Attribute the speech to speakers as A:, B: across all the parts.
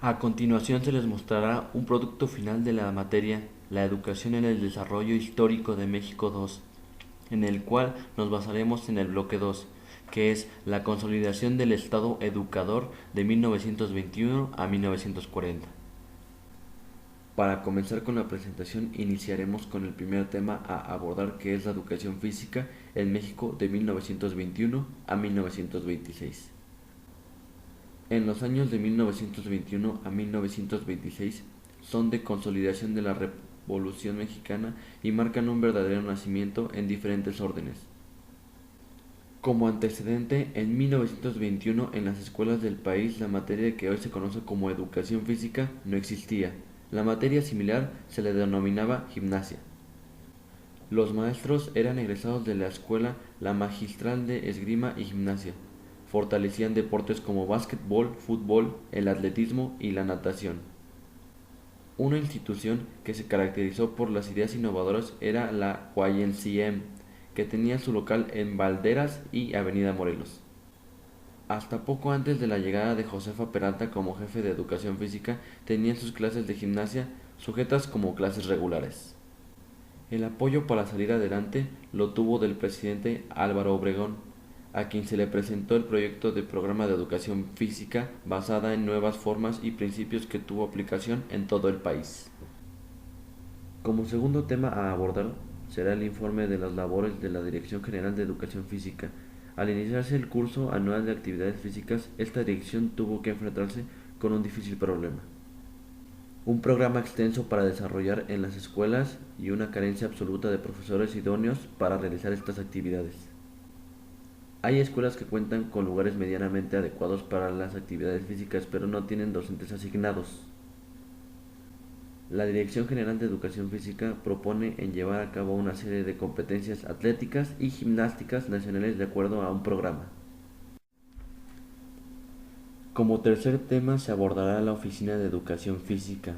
A: A continuación se les mostrará un producto final de la materia La educación en el desarrollo histórico de México 2, en el cual nos basaremos en el bloque 2, que es la consolidación del Estado educador de 1921 a 1940. Para comenzar con la presentación iniciaremos con el primer tema a abordar, que es la educación física en México de 1921 a 1926. En los años de 1921 a 1926 son de consolidación de la Revolución Mexicana y marcan un verdadero nacimiento en diferentes órdenes. Como antecedente, en 1921 en las escuelas del país la materia que hoy se conoce como educación física no existía. La materia similar se le denominaba gimnasia. Los maestros eran egresados de la escuela La Magistral de Esgrima y Gimnasia. Fortalecían deportes como básquetbol, fútbol, el atletismo y la natación. Una institución que se caracterizó por las ideas innovadoras era la YMCA, que tenía su local en Valderas y Avenida Morelos. Hasta poco antes de la llegada de Josefa Peralta como jefe de educación física, tenían sus clases de gimnasia sujetas como clases regulares. El apoyo para salir adelante lo tuvo del presidente Álvaro Obregón, a quien se le presentó el proyecto de programa de educación física basada en nuevas formas y principios que tuvo aplicación en todo el país. Como segundo tema a abordar será el informe de las labores de la Dirección General de Educación Física. Al iniciarse el curso anual de actividades físicas, esta dirección tuvo que enfrentarse con un difícil problema: un programa extenso para desarrollar en las escuelas y una carencia absoluta de profesores idóneos para realizar estas actividades. Hay escuelas que cuentan con lugares medianamente adecuados para las actividades físicas, pero no tienen docentes asignados. La Dirección General de Educación Física propone en llevar a cabo una serie de competencias atléticas y gimnásticas nacionales de acuerdo a un programa. Como tercer tema se abordará la Oficina de Educación Física.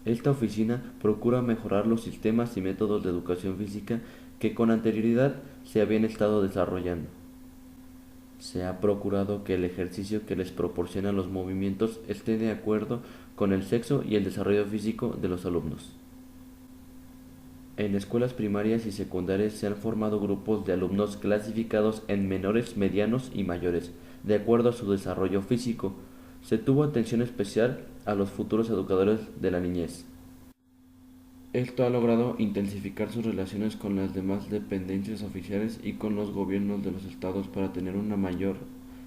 A: Esta oficina procura mejorar los sistemas y métodos de educación física que con anterioridad se habían estado desarrollando. Se ha procurado que el ejercicio que les proporciona los movimientos esté de acuerdo con el sexo y el desarrollo físico de los alumnos. En escuelas primarias y secundarias se han formado grupos de alumnos clasificados en menores, medianos y mayores, de acuerdo a su desarrollo físico. Se tuvo atención especial a los futuros educadores de la niñez. Esto ha logrado intensificar sus relaciones con las demás dependencias oficiales y con los gobiernos de los estados para tener un mayor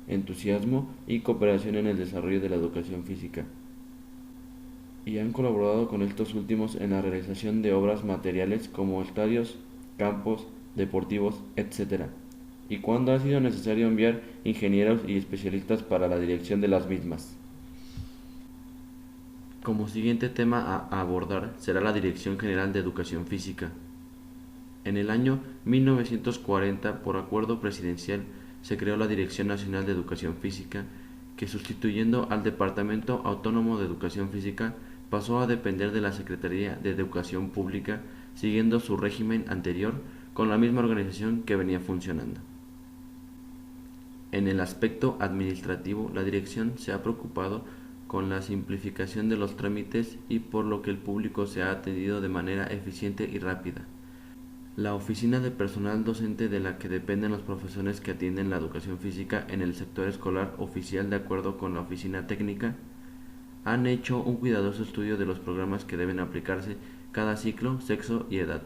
A: entusiasmo y cooperación en el desarrollo de la educación física. Y han colaborado con estos últimos en la realización de obras materiales como estadios, campos deportivos, etc. Y cuando ha sido necesario enviar ingenieros y especialistas para la dirección de las mismas. Como siguiente tema a abordar será la Dirección General de Educación Física. En el año 1940, por acuerdo presidencial, se creó la Dirección Nacional de Educación Física, que sustituyendo al Departamento Autónomo de Educación Física, pasó a depender de la Secretaría de Educación Pública, siguiendo su régimen anterior con la misma organización que venía funcionando. En el aspecto administrativo, la dirección se ha preocupado con la simplificación de los trámites y por lo que el público se ha atendido de manera eficiente y rápida. La oficina de personal docente de la que dependen los profesores que atienden la educación física en el sector escolar oficial, de acuerdo con la oficina técnica, han hecho un cuidadoso estudio de los programas que deben aplicarse cada ciclo, sexo y edad.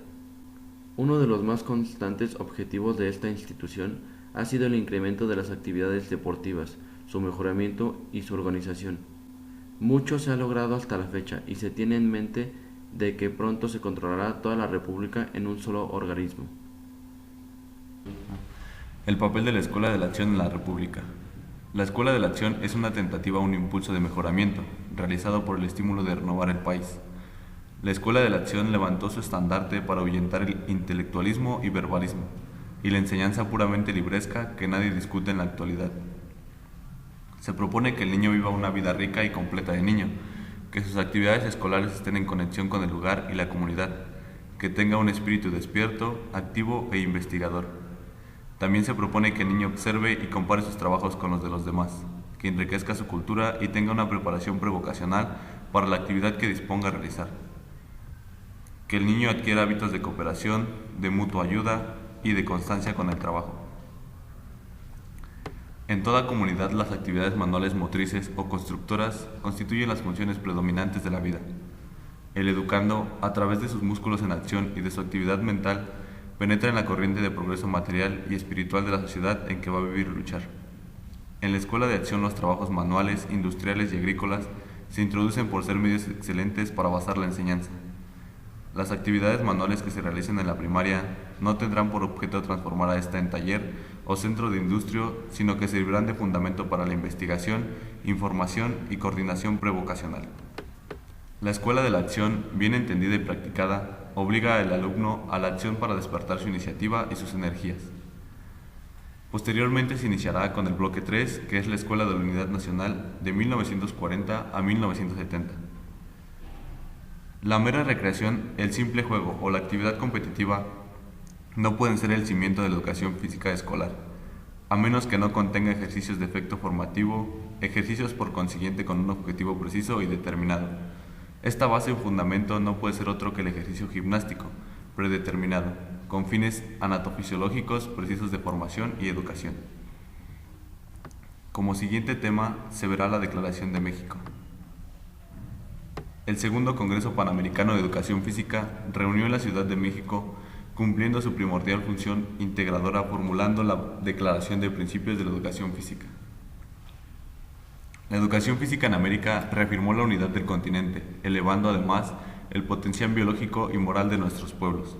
A: Uno de los más constantes objetivos de esta institución ha sido el incremento de las actividades deportivas, su mejoramiento y su organización. Mucho se ha logrado hasta la fecha y se tiene en mente de que pronto se controlará toda la República en un solo organismo.
B: El papel de la Escuela de la Acción en la República. La Escuela de la Acción es una tentativa a un impulso de mejoramiento, realizado por el estímulo de renovar el país. La Escuela de la Acción levantó su estandarte para ahuyentar el intelectualismo y verbalismo, y la enseñanza puramente libresca que nadie discute en la actualidad. Se propone que el niño viva una vida rica y completa de niño, que sus actividades escolares estén en conexión con el lugar y la comunidad, que tenga un espíritu despierto, activo e investigador. También se propone que el niño observe y compare sus trabajos con los de los demás, que enriquezca su cultura y tenga una preparación prevocacional para la actividad que disponga a realizar. Que el niño adquiera hábitos de cooperación, de mutua ayuda y de constancia con el trabajo. En toda comunidad, las actividades manuales motrices o constructoras constituyen las funciones predominantes de la vida. El educando, a través de sus músculos en acción y de su actividad mental, penetra en la corriente de progreso material y espiritual de la sociedad en que va a vivir y luchar. En la escuela de acción, los trabajos manuales, industriales y agrícolas se introducen por ser medios excelentes para basar la enseñanza. Las actividades manuales que se realicen en la primaria no tendrán por objeto transformar a esta en taller o centro de industria, sino que servirán de fundamento para la investigación, información y coordinación prevocacional. La escuela de la acción, bien entendida y practicada, obliga al alumno a la acción para despertar su iniciativa y sus energías. Posteriormente se iniciará con el bloque 3, que es la Escuela de la Unidad Nacional de 1940 a 1970. La mera recreación, el simple juego o la actividad competitiva no pueden ser el cimiento de la educación física escolar, a menos que no contenga ejercicios de efecto formativo, ejercicios por consiguiente con un objetivo preciso y determinado. Esta base o fundamento no puede ser otro que el ejercicio gimnástico, predeterminado, con fines anatofisiológicos precisos de formación y educación. Como siguiente tema se verá la Declaración de México. El segundo Congreso Panamericano de Educación Física reunió en la Ciudad de México, cumpliendo su primordial función integradora, formulando la Declaración de Principios de la Educación Física. La educación física en América reafirmó la unidad del continente, elevando además el potencial biológico y moral de nuestros pueblos.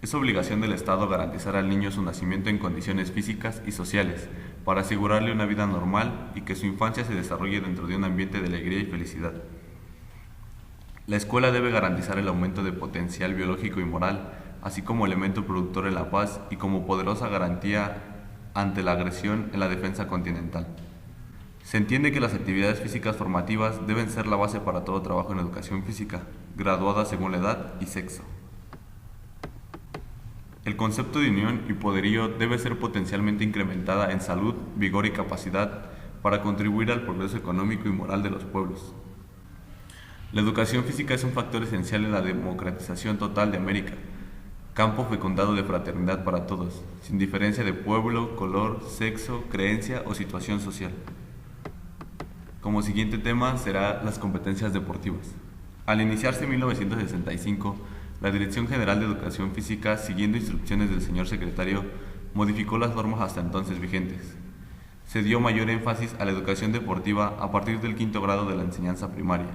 B: Es obligación del Estado garantizar al niño su nacimiento en condiciones físicas y sociales, para asegurarle una vida normal y que su infancia se desarrolle dentro de un ambiente de alegría y felicidad. La escuela debe garantizar el aumento de potencial biológico y moral, así como elemento productor en la paz y como poderosa garantía ante la agresión en la defensa continental. Se entiende que las actividades físicas formativas deben ser la base para todo trabajo en educación física, graduada según la edad y sexo. El concepto de unión y poderío debe ser potencialmente incrementada en salud, vigor y capacidad para contribuir al progreso económico y moral de los pueblos. La educación física es un factor esencial en la democratización total de América, campo fecundado de fraternidad para todos, sin diferencia de pueblo, color, sexo, creencia o situación social. Como siguiente tema será las competencias deportivas. Al iniciarse en 1965, la Dirección General de Educación Física, siguiendo instrucciones del señor secretario, modificó las normas hasta entonces vigentes. Se dio mayor énfasis a la educación deportiva a partir del 5º grado de la enseñanza primaria.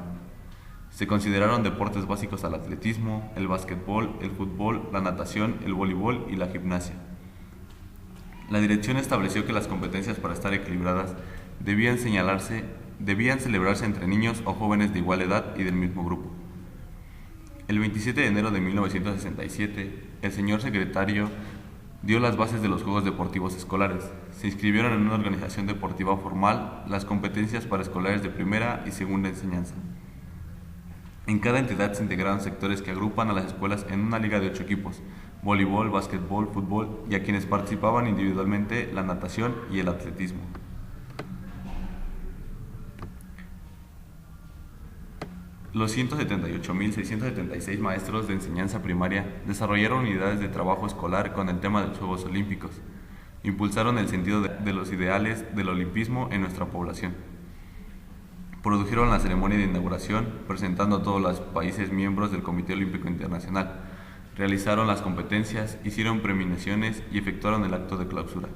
B: Se consideraron deportes básicos al atletismo, el básquetbol, el fútbol, la natación, el voleibol y la gimnasia. La dirección estableció que las competencias para estar equilibradas debían celebrarse entre niños o jóvenes de igual edad y del mismo grupo. El 27 de enero de 1967, el señor secretario dio las bases de los Juegos Deportivos Escolares. Se inscribieron en una organización deportiva formal las competencias para escolares de primera y segunda enseñanza. En cada entidad se integraron sectores que agrupan a las escuelas en una liga de 8 equipos: voleibol, básquetbol, fútbol, y a quienes participaban individualmente la natación y el atletismo. Los 178.676 maestros de enseñanza primaria desarrollaron unidades de trabajo escolar con el tema de los Juegos Olímpicos. Impulsaron el sentido de los ideales del olimpismo en nuestra población. Produjeron la ceremonia de inauguración, presentando a todos los países miembros del Comité Olímpico Internacional. Realizaron las competencias, hicieron premiaciones y efectuaron el acto de clausura.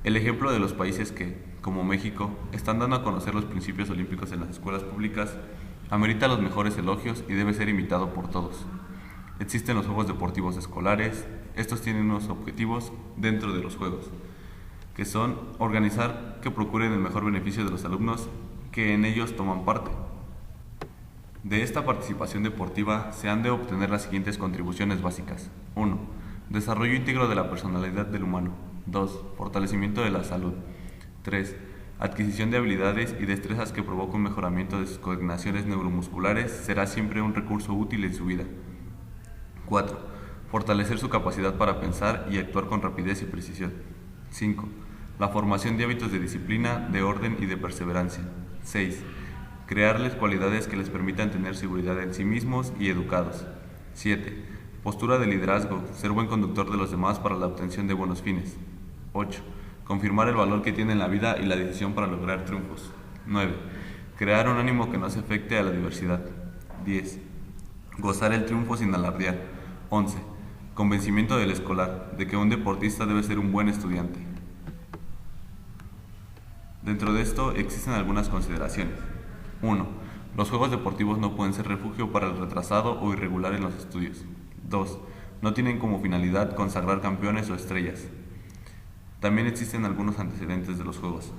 B: El ejemplo de los países que, como México, están dando a conocer los principios olímpicos en las escuelas públicas amerita los mejores elogios y debe ser imitado por todos. Existen los Juegos Deportivos Escolares. Estos tienen unos objetivos dentro de los Juegos, que son organizar que procuren el mejor beneficio de los alumnos que en ellos toman parte. De esta participación deportiva se han de obtener las siguientes contribuciones básicas. 1. Desarrollo íntegro de la personalidad del humano. 2. Fortalecimiento de la salud. 3. Adquisición de habilidades y destrezas que provoca un mejoramiento de sus coordinaciones neuromusculares será siempre un recurso útil en su vida. 4. Fortalecer su capacidad para pensar y actuar con rapidez y precisión. 5. La formación de hábitos de disciplina, de orden y de perseverancia. 6. Crearles cualidades que les permitan tener seguridad en sí mismos y educados. 7. Postura de liderazgo, ser buen conductor de los demás para la obtención de buenos fines. 8. Confirmar el valor que tiene en la vida y la decisión para lograr triunfos. 9. Crear un ánimo que no se afecte a la diversidad. 10. Gozar el triunfo sin alardear. 11. Convencimiento del escolar, de que un deportista debe ser un buen estudiante. Dentro de esto existen algunas consideraciones. 1. Los juegos deportivos no pueden ser refugio para el retrasado o irregular en los estudios. 2. No tienen como finalidad consagrar campeones o estrellas. También existen algunos antecedentes de los juegos.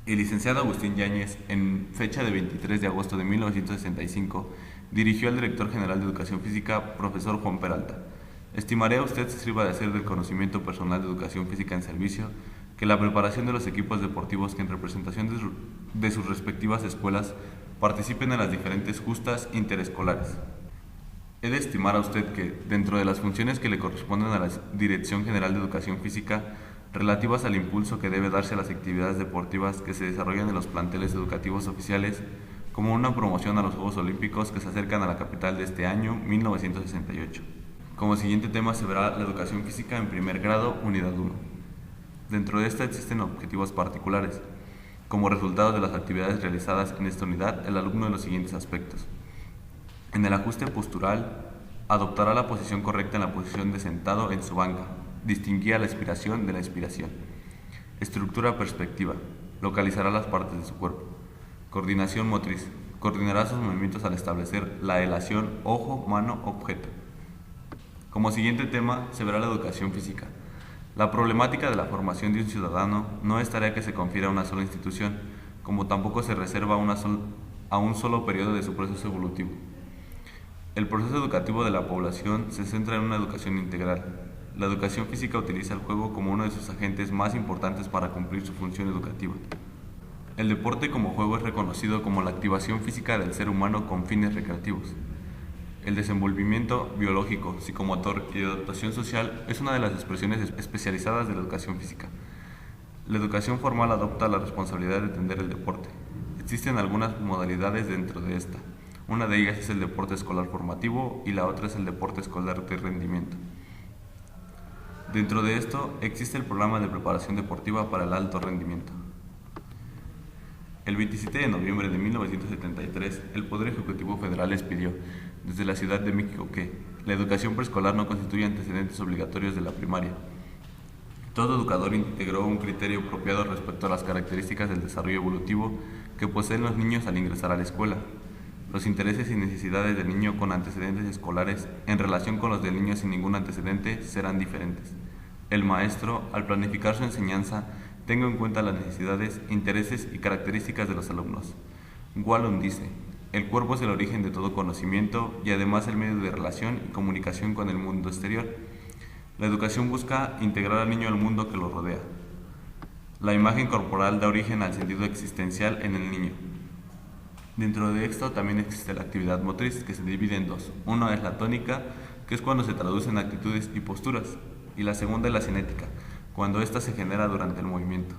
B: El licenciado Agustín Yáñez, en fecha de 23 de agosto de 1965, dirigió al director general de Educación Física, profesor Juan Peralta: estimaré a usted se sirva de hacer del conocimiento personal de educación física en servicio, que la preparación de los equipos deportivos que en representación de sus respectivas escuelas participen en las diferentes justas interescolares. He de estimar a usted que, dentro de las funciones que le corresponden a la Dirección General de Educación Física, relativas al impulso que debe darse a las actividades deportivas que se desarrollan en los planteles educativos oficiales, como una promoción a los Juegos Olímpicos que se acercan a la capital de este año, 1968. Como siguiente tema se verá la educación física en primer grado, unidad 1. Dentro de esta existen objetivos particulares. Como resultado de las actividades realizadas en esta unidad, el alumno de los siguientes aspectos. En el ajuste postural, adoptará la posición correcta en la posición de sentado en su banca. Distinguirá la expiración de la expiración. Estructura perspectiva. Localizará las partes de su cuerpo. Coordinación motriz. Coordinará sus movimientos al establecer la relación ojo, mano, objeto. Como siguiente tema se verá la educación física. La problemática de la formación de un ciudadano no es tarea que se confiera a una sola institución, como tampoco se reserva a un solo periodo de su proceso evolutivo. El proceso educativo de la población se centra en una educación integral. La educación física utiliza el juego como uno de sus agentes más importantes para cumplir su función educativa. El deporte como juego es reconocido como la activación física del ser humano con fines recreativos. El desenvolvimiento biológico, psicomotor y de adaptación social es una de las expresiones especializadas de la educación física. La educación formal adopta la responsabilidad de atender el deporte. Existen algunas modalidades dentro de esta. Una de ellas es el deporte escolar formativo y la otra es el deporte escolar de rendimiento. Dentro de esto existe el programa de preparación deportiva para el alto rendimiento. El 27 de noviembre de 1973, el Poder Ejecutivo Federal expidió, desde la Ciudad de México, que la educación preescolar no constituye antecedentes obligatorios de la primaria. Todo educador integró un criterio apropiado respecto a las características del desarrollo evolutivo que poseen los niños al ingresar a la escuela. Los intereses y necesidades del niño con antecedentes escolares en relación con los del niño sin ningún antecedente serán diferentes. El maestro, al planificar su enseñanza, tenga en cuenta las necesidades, intereses y características de los alumnos. Wallum dice: el cuerpo es el origen de todo conocimiento y además el medio de relación y comunicación con el mundo exterior. La educación busca integrar al niño al mundo que lo rodea. La imagen corporal da origen al sentido existencial en el niño. Dentro de esto también existe la actividad motriz, que se divide en dos. Una es la tónica, que es cuando se traducen actitudes y posturas, y la segunda es la cinética, cuando ésta se genera durante el movimiento.